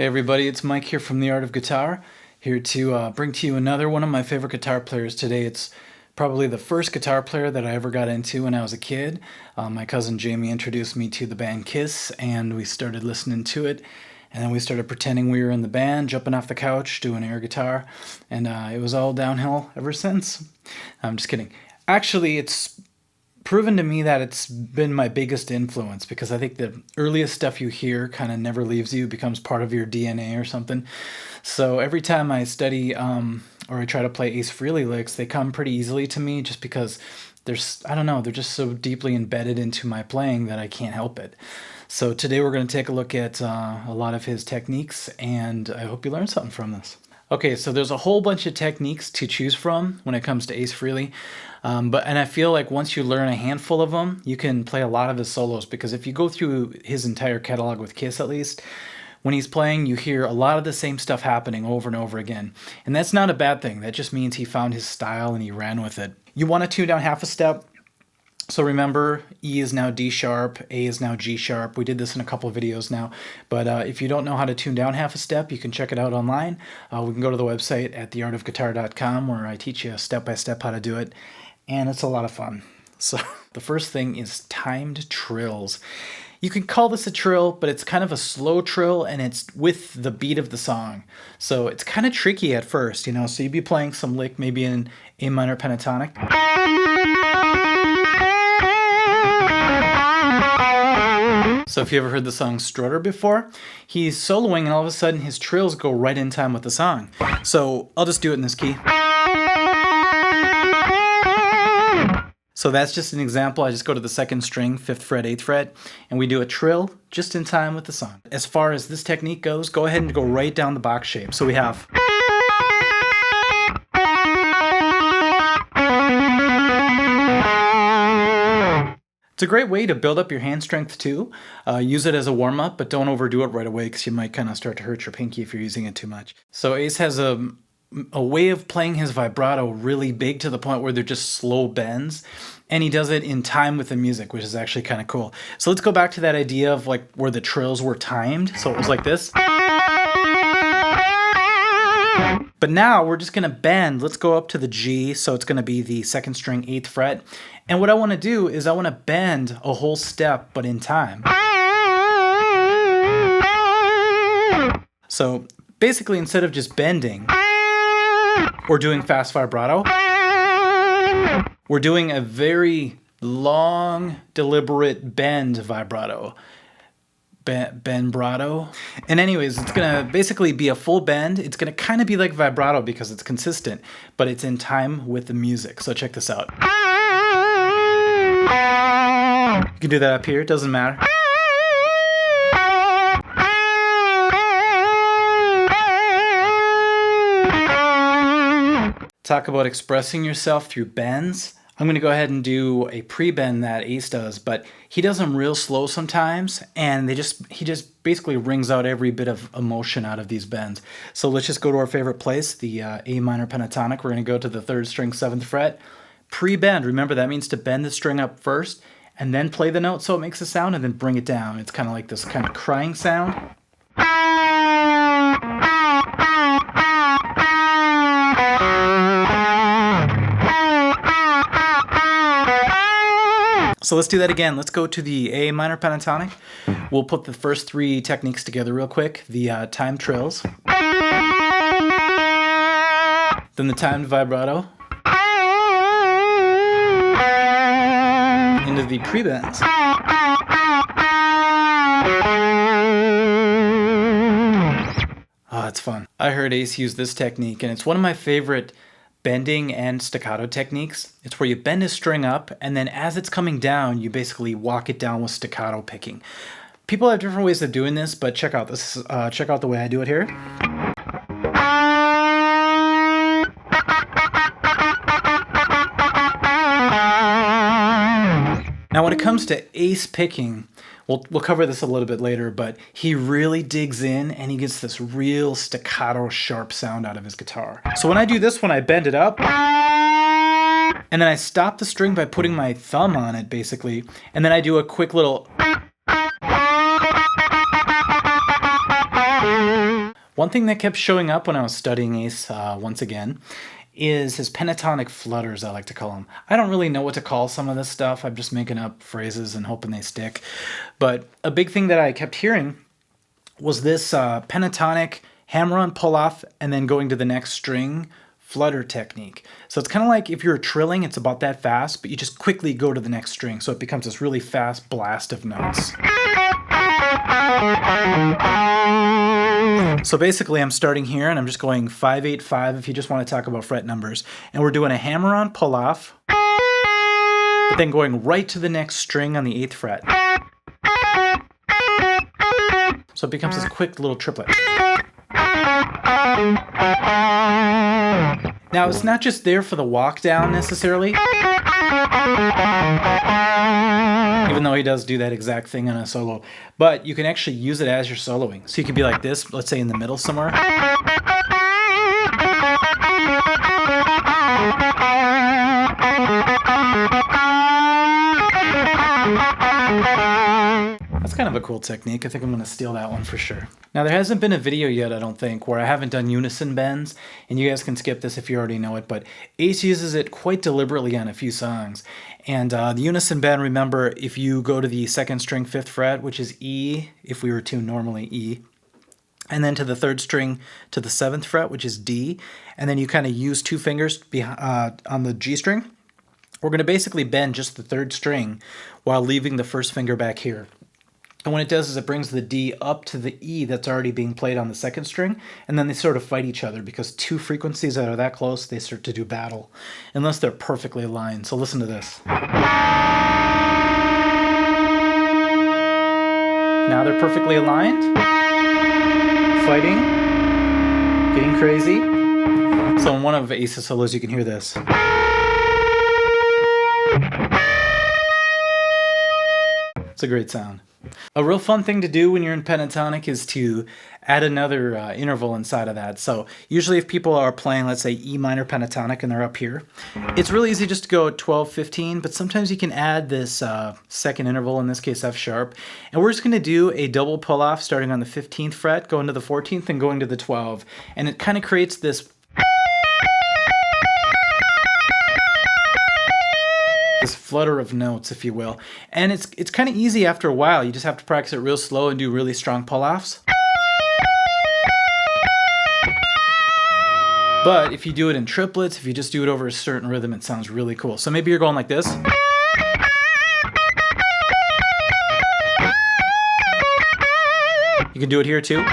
Hey everybody, it's Mike here from The Art of Guitar, here to bring to you another one of my favorite guitar players today. It's probably the first guitar player that I ever got into when I was a kid. My cousin Jamie introduced me to the band Kiss, and we started listening to it, and then we started pretending we were in the band, jumping off the couch, doing air guitar, and it was all downhill ever since. I'm just kidding. Actually, it's proven to me that it's been my biggest influence, because I think the earliest stuff you hear kind of never leaves you, becomes part of your DNA or something. So every time I study or I try to play Ace Frehley licks, they come pretty easily to me just because I don't know, they're just so deeply embedded into my playing that I can't help it. So today we're going to take a look at a lot of his techniques, and I hope you learn something from this. Okay, so there's a whole bunch of techniques to choose from when it comes to Ace Frehley, and I feel like once you learn a handful of them, you can play a lot of his solos, because if you go through his entire catalog with Kiss at least, when he's playing, you hear a lot of the same stuff happening over and over again. And that's not a bad thing. That just means he found his style and he ran with it. You want to tune down half a step. So remember, E is now D sharp, A is now G sharp. We did this in a couple of videos now. But if you don't know how to tune down half a step, you can check it out online. We can go to the website at theartofguitar.com, where I teach you step by step how to do it. And it's a lot of fun. So the first thing is timed trills. You can call this a trill, but it's kind of a slow trill, and it's with the beat of the song. So it's kind of tricky at first, you know. So you'd be playing some lick maybe in A minor pentatonic. So if you ever heard the song Strutter before, he's soloing and all of a sudden his trills go right in time with the song. So I'll just do it in this key. So that's just an example. I just go to the second string, 5th fret, 8th fret, and we do a trill just in time with the song. As far as this technique goes, go ahead and go right down the box shape. So we have... It's a great way to build up your hand strength too. Use it as a warm-up, but don't overdo it right away, because you might kind of start to hurt your pinky if you're using it too much. So Ace has a way of playing his vibrato really big, to the point where they're just slow bends, and he does it in time with the music, which is actually kind of cool. So let's go back to that idea of like where the trills were timed. So it was like this. But now we're just going to bend. Let's go up to the G, so it's going to be the 2nd string, 8th fret. And what I want to do is I want to bend a whole step, but in time. So basically, instead of just bending or doing fast vibrato, we're doing a very long, deliberate bend vibrato. Bend Brato. And anyways, it's going to basically be a full bend. It's going to kind of be like vibrato because it's consistent, but it's in time with the music. So check this out. You can do that up here, it doesn't matter. Talk about expressing yourself through bends. I'm going to go ahead and do a pre-bend that Ace does, but he does them real slow sometimes, and he just basically wrings out every bit of emotion out of these bends. So let's just go to our favorite place, the A minor pentatonic. We're going to go to the 3rd string, 7th fret. Pre-bend, remember that means to bend the string up first, and then play the note so it makes a sound, and then bring it down. It's kind of like this kind of crying sound. So let's do that again. Let's go to the A minor pentatonic. We'll put the first 3 techniques together real quick. The timed trills. Then the timed vibrato. Into the pre-bends. Oh, it's fun. I heard Ace use this technique, and it's one of my favorite bending and staccato techniques. It's where you bend a string up, and then as it's coming down, you basically walk it down with staccato picking. People have different ways of doing this, but check out this. Check out the way I do it here. Now, when it comes to Ace picking, we'll cover this a little bit later, but he really digs in and he gets this real staccato sharp sound out of his guitar. So when I do this one, I bend it up, and then I stop the string by putting my thumb on it, basically, and then I do a quick little One thing that kept showing up when I was studying Ace once again is his pentatonic flutters, I like to call them. I don't really know what to call some of this stuff. I'm just making up phrases and hoping they stick. But a big thing that I kept hearing was this pentatonic hammer-on pull-off and then going to the next string flutter technique. So it's kind of like if you're trilling, it's about that fast, but you just quickly go to the next string. So it becomes this really fast blast of notes. So basically I'm starting here and I'm just going 5, 8, 5 if you just want to talk about fret numbers. And we're doing a hammer-on pull-off, but then going right to the next string on the 8th fret. So it becomes this quick little triplet. Now it's not just there for the walk down necessarily, even though he does do that exact thing on a solo, but you can actually use it as you're soloing. So you could be like this, let's say in the middle somewhere. That's kind of a cool technique. I think I'm going to steal that one for sure. Now there hasn't been a video yet, I don't think, where I haven't done unison bends, and you guys can skip this if you already know it, but Ace uses it quite deliberately on a few songs. And the unison bend, remember, if you go to the 2nd string 5th fret, which is E, if we were tuned normally E, and then to the 3rd string to the 7th fret, which is D, and then you kind of use 2 fingers on the G string, we're going to basically bend just the 3rd string while leaving the 1st finger back here. And what it does is it brings the D up to the E that's already being played on the 2nd string, and then they sort of fight each other because 2 frequencies that are that close, they start to do battle, unless they're perfectly aligned. So listen to this. Now they're perfectly aligned, fighting, getting crazy. So in one of Ace's solos you can hear this. It's a great sound. A real fun thing to do when you're in pentatonic is to add another interval inside of that. So usually if people are playing, let's say, E minor pentatonic and they're up here, it's really easy just to go 12, 15, but sometimes you can add this second interval, in this case F sharp, and we're just going to do a double pull-off starting on the 15th fret, going to the 14th, and going to the 12, and it kind of creates this flutter of notes, if you will. And it's kind of easy after a while. You just have to practice it real slow and do really strong pull-offs. But if you do it in triplets, if you just do it over a certain rhythm, it sounds really cool. So maybe you're going like this. You can do it here too.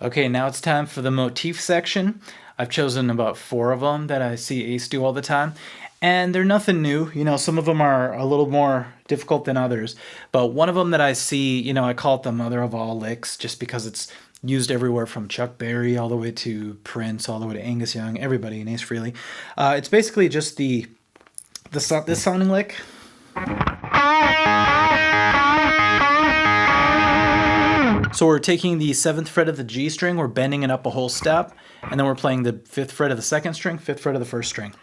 Okay, now it's time for the motif section. I've chosen about 4 of them that I see Ace do all the time, and they're nothing new. You know, some of them are a little more difficult than others, but one of them that I see, you know, I call it the mother of all licks just because it's used everywhere from Chuck Berry all the way to Prince, all the way to Angus Young, everybody in Ace Frehley. It's basically just this sounding lick. So we're taking the 7th fret of the G string, we're bending it up a whole step, and then we're playing the 5th fret of the 2nd string, 5th fret of the 1st string.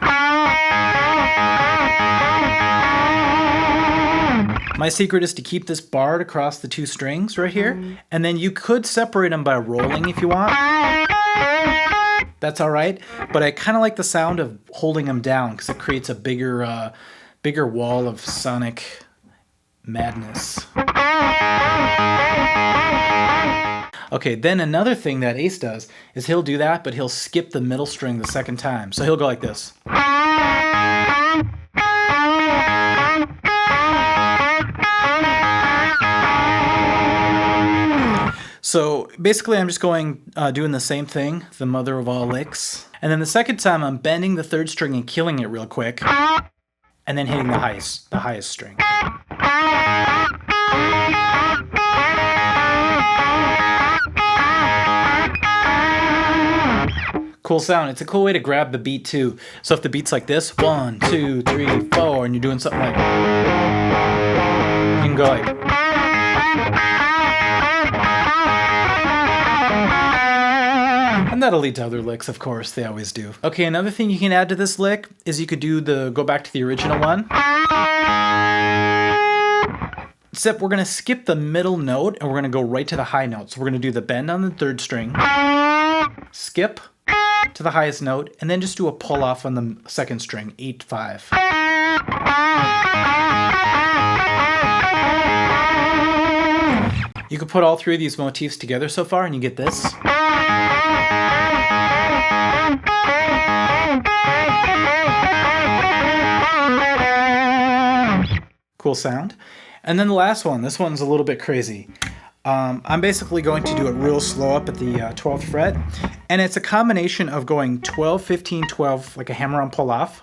My secret is to keep this barred across the 2 strings right here, and then you could separate them by rolling if you want. That's all right, but I kind of like the sound of holding them down because it creates a bigger wall of sonic madness. Okay, then another thing that Ace does is he'll do that, but he'll skip the middle string the 2nd time. So he'll go like this. So basically I'm just going, doing the same thing, the mother of all licks. And then the 2nd time I'm bending the 3rd string and killing it real quick, and then hitting the highest string. Cool sound. It's a cool way to grab the beat too. So if the beat's like this, 1, 2, 3, 4, and you're doing something like, you can go like, and that'll lead to other licks, of course. They always do. Okay, another thing you can add to this lick is you could go back to the original one. except we're going to skip the middle note and we're going to go right to the high note. So we're going to do the bend on the third string, skip to the highest note, and then just do a pull off on the second string, 8-5. You can put all three of these motifs together so far and you get this. Cool sound. And then the last one, this one's a little bit crazy. I'm basically going to do it real slow up at the 12th fret, and it's a combination of going 12, 15, 12, like a hammer-on pull-off,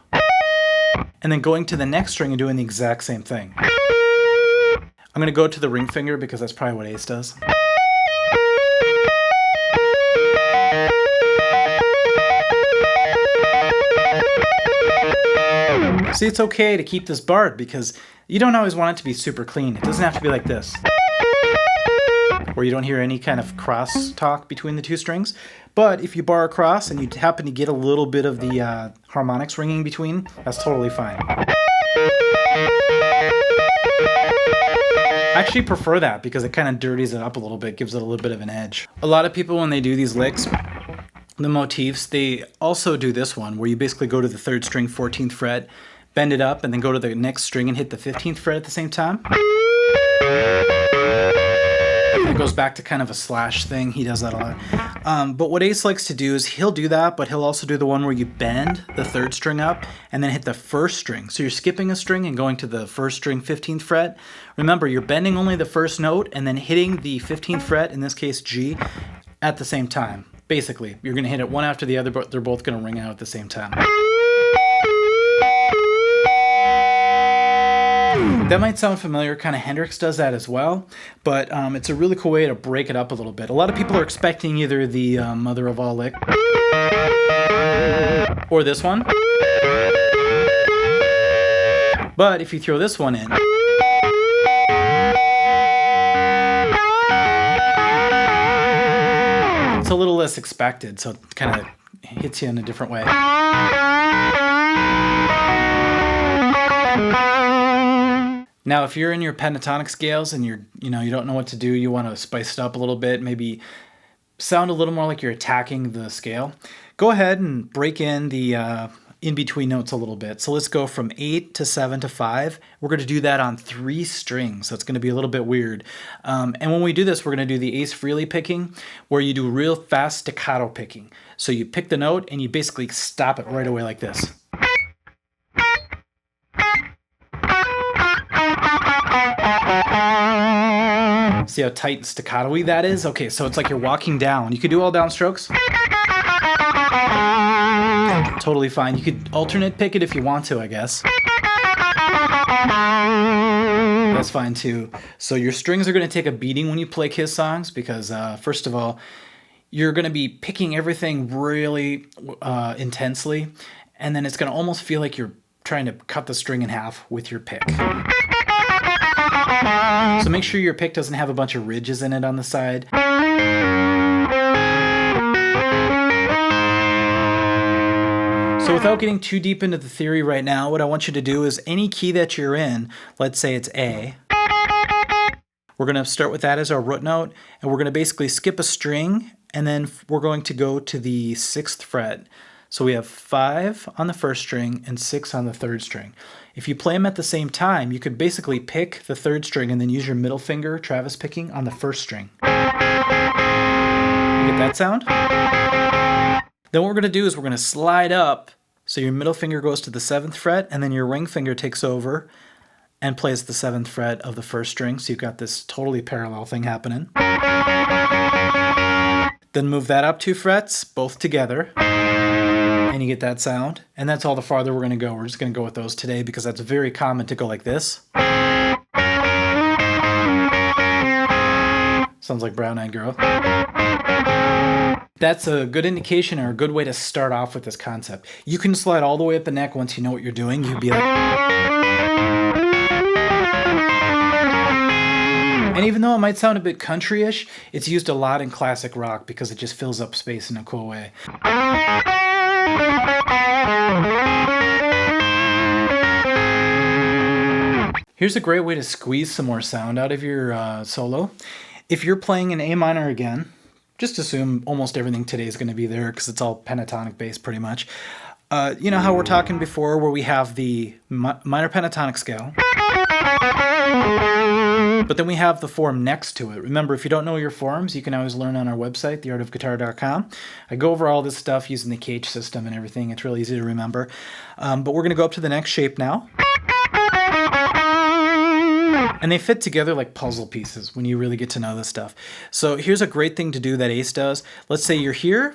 and then going to the next string and doing the exact same thing. I'm going to go to the ring finger because that's probably what Ace does. See, it's okay to keep this barred because you don't always want it to be super clean. It doesn't have to be like this, where you don't hear any kind of cross talk between the two strings. But if you bar across and you happen to get a little bit of the harmonics ringing between, that's totally fine. I actually prefer that because it kind of dirties it up a little bit, gives it a little bit of an edge. A lot of people, when they do these licks, the motifs, they also do this one where you basically go to the third string, 14th fret, bend it up, and then go to the next string and hit the 15th fret at the same time. It goes back to kind of a slash thing. He does that a lot. But what Ace likes to do is he'll do that, but he'll also do the one where you bend the third string up and then hit the first string. So you're skipping a string and going to the first string, 15th fret. Remember, you're bending only the first note and then hitting the 15th fret, in this case G, at the same time. Basically, you're going to hit it one after the other, but they're both going to ring out at the same time. That might sound familiar, kind of Hendrix does that as well, but it's a really cool way to break it up a little bit. A lot of people are expecting either the Mother of All Lick or this one, but if you throw this one in, it's a little less expected, so it kind of hits you in a different way. Now, if you're in your pentatonic scales and you don't know what to do, you want to spice it up a little bit, maybe sound a little more like you're attacking the scale, go ahead and break in the in-between notes a little bit. So let's go from 8 to 7 to 5. We're going to do that on 3 strings, so it's going to be a little bit weird. And when we do this, we're going to do the Ace Frehley picking, where you do real fast staccato picking. So you pick the note and you basically stop it right away like this. See how tight and staccato-y that is? Okay, so it's like you're walking down. You could do all downstrokes. Totally fine. You could alternate pick it if you want to, I guess. That's fine too. So your strings are going to take a beating when you play Kiss songs because, first of all, you're going to be picking everything really intensely, and then it's going to almost feel like you're trying to cut the string in half with your pick. So make sure your pick doesn't have a bunch of ridges in it on the side. So without getting too deep into the theory right now, what I want you to do is any key that you're in, let's say it's A, we're going to start with that as our root note, and we're going to basically skip a string, and then we're going to go to the 6th fret. So we have 5 on the first string and 6 on the third string. If you play them at the same time, you could basically pick the third string and then use your middle finger, Travis picking, on the first string. You get that sound? Then what we're going to do is we're going to slide up, so your middle finger goes to the 7th fret, and then your ring finger takes over and plays the 7th fret of the first string, so you've got this totally parallel thing happening. Then move that up 2 frets, both together. And you get that sound. And that's all the farther we're going to go. We're just going to go with those today because that's very common to go like this. Sounds like Brown Eyed Girl. That's a good indication or a good way to start off with this concept. You can slide all the way up the neck once you know what you're doing. You'd be like... And even though it might sound a bit country-ish, it's used a lot in classic rock because it just fills up space in a cool way. Here's a great way to squeeze some more sound out of your solo. If you're playing in A minor again, just assume almost everything today is going to be there because it's all pentatonic based pretty much. You know how we're talking before where we have the minor pentatonic scale, but then we have the form next to it. Remember, if you don't know your forms, you can always learn on our website, theartofguitar.com. I go over all this stuff using the KH system and everything. It's really easy to remember. But we're going to go up to the next shape now. And they fit together like puzzle pieces when you really get to know this stuff. So here's a great thing to do that Ace does. Let's say you're here.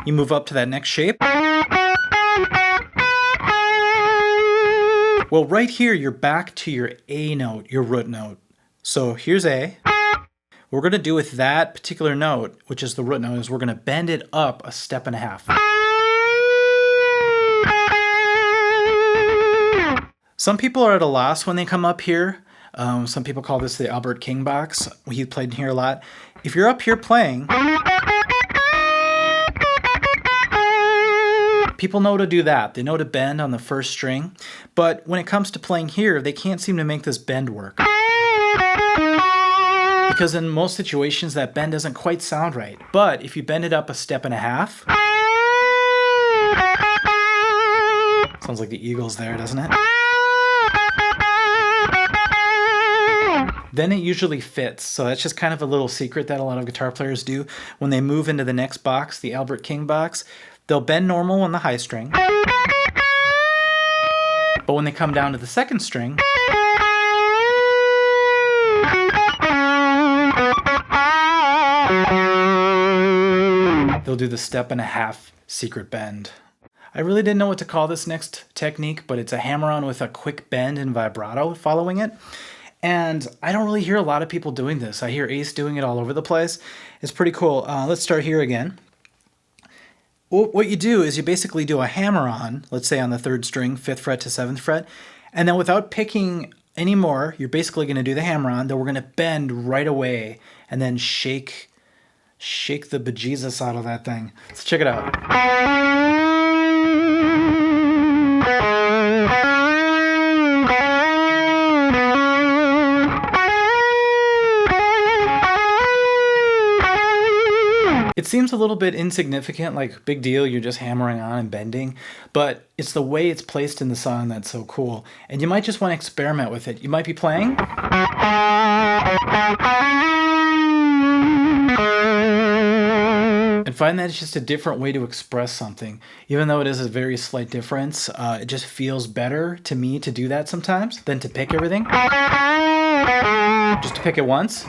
You move up to that next shape. Well, right here, you're back to your A note, your root note. So here's A. What we're going to do with that particular note, which is the root note, is we're going to bend it up a step and a half. Some people are at a loss when they come up here. Some people call this the Albert King box. He played in here a lot. If you're up here playing, people know to do that. They know to bend on the first string. But when it comes to playing here, they can't seem to make this bend work. Because in most situations, that bend doesn't quite sound right. But if you bend it up a step and a half, sounds like the Eagles there, doesn't it? Then it usually fits. So that's just kind of a little secret that a lot of guitar players do. When they move into the next box, the Albert King box, they'll bend normal on the high string. But when they come down to the second string, they'll do the step and a half secret bend. I really didn't know what to call this next technique, but it's a hammer-on with a quick bend and vibrato following it. And I don't really hear a lot of people doing this. I hear Ace doing it all over the place. It's pretty cool. Let's start here again. What you do is you basically do a hammer-on, let's say on the 3rd string, 5th fret to 7th fret, and then without picking any more, you're basically going to do the hammer-on, then we're going to bend right away and then shake the bejesus out of that thing. Let's check it out. It seems a little bit insignificant, like big deal, you're just hammering on and bending, but it's the way it's placed in the song that's so cool. And you might just want to experiment with it. You might be playing, and find that it's just a different way to express something. Even though it is a very slight difference, it just feels better to me to do that sometimes than to pick everything. Just to pick it once.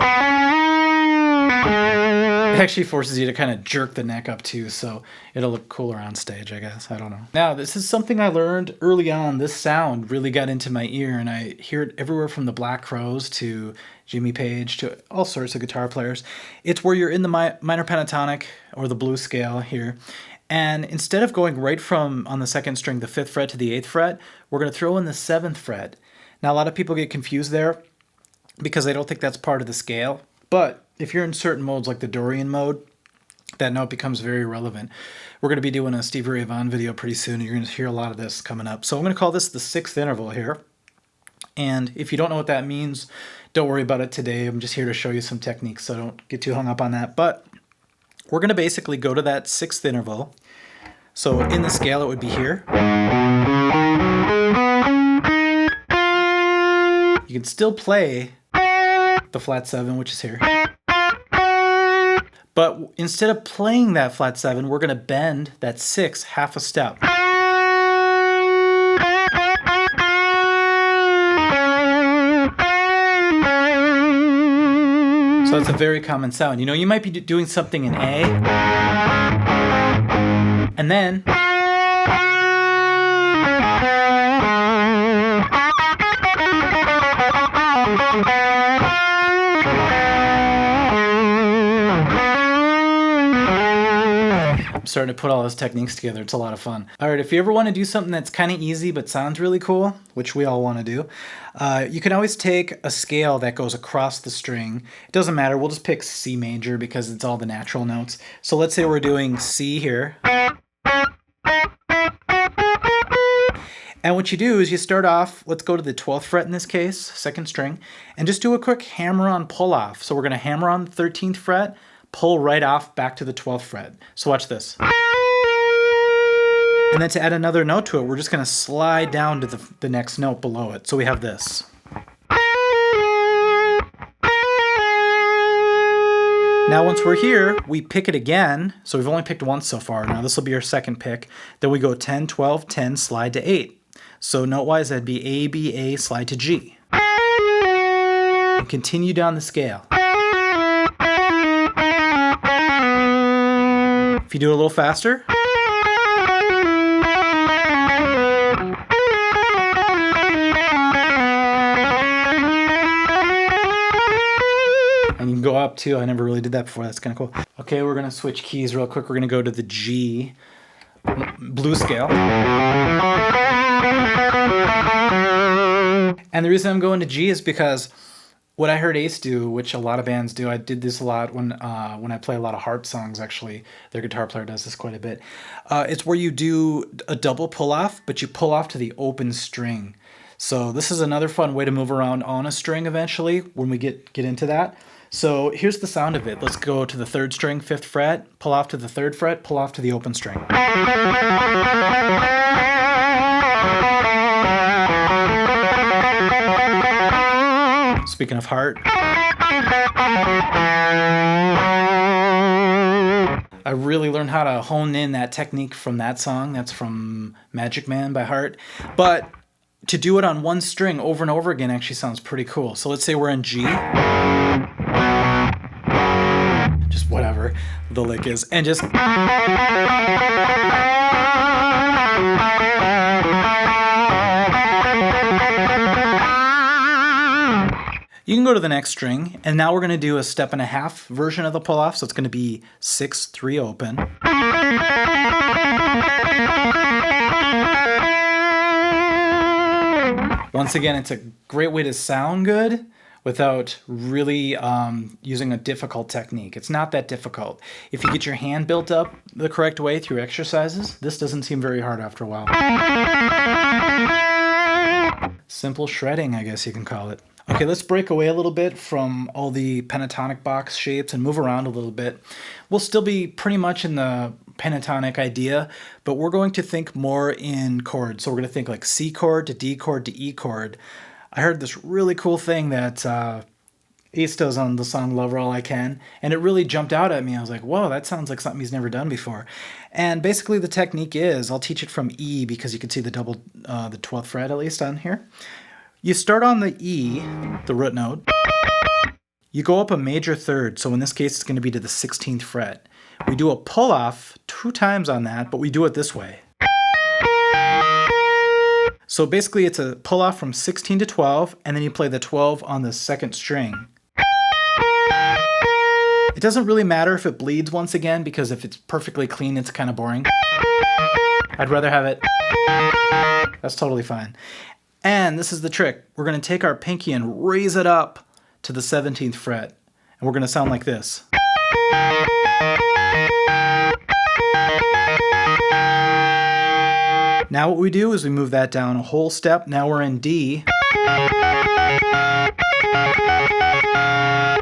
It actually forces you to kind of jerk the neck up too, so it'll look cooler on stage, I guess. I don't know. Now, this is something I learned early on. This sound really got into my ear, and I hear it everywhere from the Black Crowes to Jimmy Page to all sorts of guitar players. It's where you're in the minor pentatonic or the blues scale here, and instead of going right from on the 2nd string, the 5th fret to the 8th fret, we're going to throw in the 7th fret. Now, a lot of people get confused there because they don't think that's part of the scale, but if you're in certain modes like the Dorian mode, that note becomes very relevant. We're going to be doing a Stevie Ray Vaughan video pretty soon, and you're going to hear a lot of this coming up. So I'm going to call this the 6th interval here. And if you don't know what that means, don't worry about it today. I'm just here to show you some techniques, so don't get too hung up on that. But we're going to basically go to that 6th interval. So in the scale, it would be here. You can still play the flat 7, which is here. But instead of playing that flat 7, we're going to bend that 6 half a step. So that's a very common sound. You know, you might be doing something in A, and then I'm starting to put all those techniques together. It's a lot of fun. All right, if you ever want to do something that's kind of easy but sounds really cool, which we all want to do, you can always take a scale that goes across the string. It doesn't matter. We'll just pick C major because it's all the natural notes. So let's say we're doing C here. And what you do is you start off, let's go to the 12th fret in this case, second string, and just do a quick hammer on pull off. So we're going to hammer on the 13th fret, pull right off back to the 12th fret. So watch this. And then to add another note to it, we're just going to slide down to the next note below it. So we have this. Now once we're here, we pick it again. So we've only picked once so far. Now this will be our second pick. Then we go 10, 12, 10, slide to 8. So note-wise, that'd be A, B, A, slide to G. And continue down the scale. If you do it a little faster. And you can go up too. I never really did that before. That's kind of cool. Okay, we're going to switch keys real quick. We're going to go to the G blues scale. And the reason I'm going to G is because what I heard Ace do, which a lot of bands do, I did this a lot when I play a lot of harp songs, actually. Their guitar player does this quite a bit. It's where you do a double pull-off, but you pull off to the open string. So this is another fun way to move around on a string eventually when we get into that. So here's the sound of it. Let's go to the 3rd string, 5th fret, pull off to the 3rd fret, pull off to the open string. Speaking of heart, I really learned how to hone in that technique from that song. That's from Magic Man by Heart. But to do it on one string over and over again actually sounds pretty cool. So let's say we're in G. Just whatever the lick is. And just... You can go to the next string, and now we're going to do a 1.5 version of the pull-off, so it's going to be 6, 3 open. Once again, it's a great way to sound good without really using a difficult technique. It's not that difficult. If you get your hand built up the correct way through exercises, this doesn't seem very hard after a while. Simple shredding, I guess you can call it. Okay, let's break away a little bit from all the pentatonic box shapes and move around a little bit. We'll still be pretty much in the pentatonic idea, but we're going to think more in chords. So we're going to think like C chord to D chord to E chord. I heard this really cool thing that Ace does on the song Love Her All I Can, and it really jumped out at me. I was like, whoa, that sounds like something he's never done before. And basically the technique is, I'll teach it from E because you can see the 12th fret at least on here. You start on the E, the root note. You go up a major third, so in this case it's going to be to the 16th fret. We do a pull-off 2 times on that, but we do it this way. So basically it's a pull-off from 16 to 12, and then you play the 12 on the 2nd string. It doesn't really matter if it bleeds once again, because if it's perfectly clean, it's kind of boring. I'd rather have it. That's totally fine. And this is the trick. We're going to take our pinky and raise it up to the 17th fret. And we're going to sound like this. Now what we do is we move that down a whole step. Now we're in D.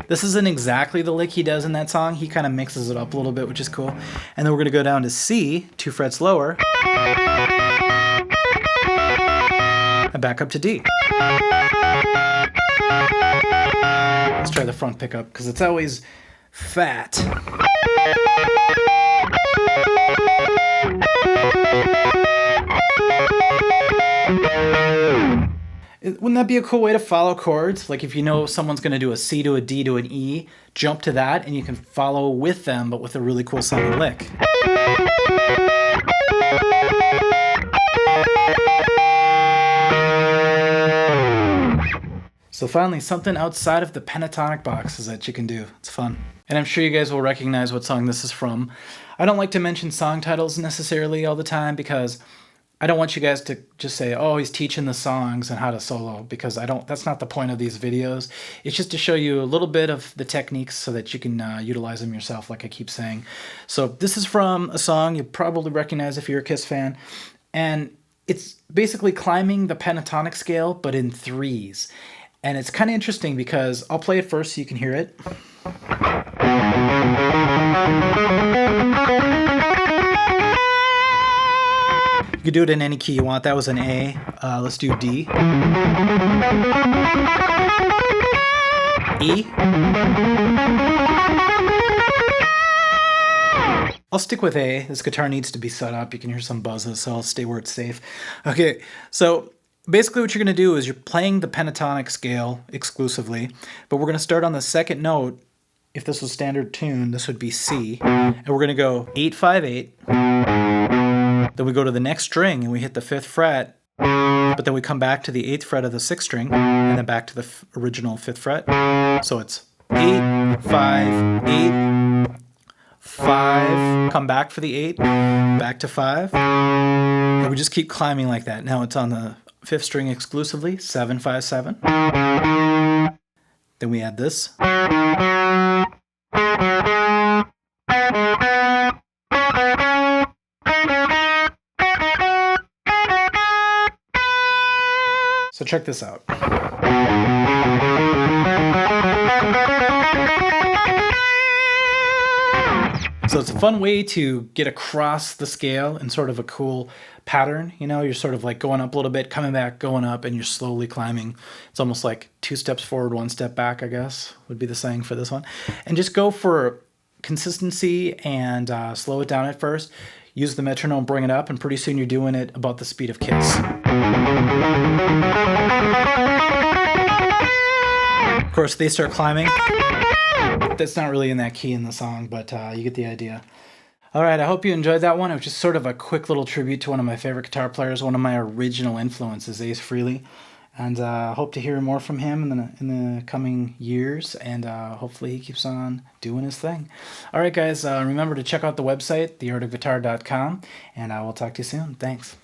This isn't exactly the lick he does in that song. He kind of mixes it up a little bit, which is cool. And then we're going to go down to C, 2 frets lower. And back up to D. Let's try the front pickup, because it's always fat. Wouldn't that be a cool way to follow chords? Like if you know someone's going to do a C to a D to an E, jump to that and you can follow with them, but with a really cool sounding lick. So finally, something outside of the pentatonic boxes that you can do. It's fun. And I'm sure you guys will recognize what song this is from. I don't like to mention song titles necessarily all the time because I don't want you guys to just say, oh, he's teaching the songs and how to solo, because that's not the point of these videos. It's just to show you a little bit of the techniques so that you can utilize them yourself, like I keep saying. So this is from a song you probably recognize if you're a Kiss fan. And it's basically climbing the pentatonic scale, but in threes. And it's kind of interesting because I'll play it first so you can hear it. You can do it in any key you want. That was an A. Let's do D. E. I'll stick with A. This guitar needs to be set up. You can hear some buzzes, so I'll stay where it's safe. Okay, so basically what you're going to do is you're playing the pentatonic scale exclusively, but we're going to start on the second note. If this was standard tune, this would be C. And we're going to go 8, 5, 8. Then we go to the next string and we hit the 5th fret, but then we come back to the 8th fret of the 6th string and then back to the original 5th fret. So it's 8, 5, 8, 5, come back for the 8, back to 5. And we just keep climbing like that. Now it's on the 5th string exclusively, 7, 5, 7. Then we add this. So check this out. So it's a fun way to get across the scale in sort of a cool pattern. You know, you're sort of like going up a little bit, coming back, going up, and you're slowly climbing. It's almost like 2 steps forward, 1 step back, I guess, would be the saying for this one. And just go for consistency and slow it down at first. Use the metronome, bring it up, and pretty soon you're doing it about the speed of Kiss. Of course, they start climbing. That's not really in that key in the song, but you get the idea. All right, I hope you enjoyed that one. It was just sort of a quick little tribute to one of my favorite guitar players, one of my original influences, Ace Frehley. And hope to hear more from him in the coming years, and hopefully he keeps on doing his thing. All right, guys, remember to check out the website, theartofguitar.com, and I will talk to you soon. Thanks.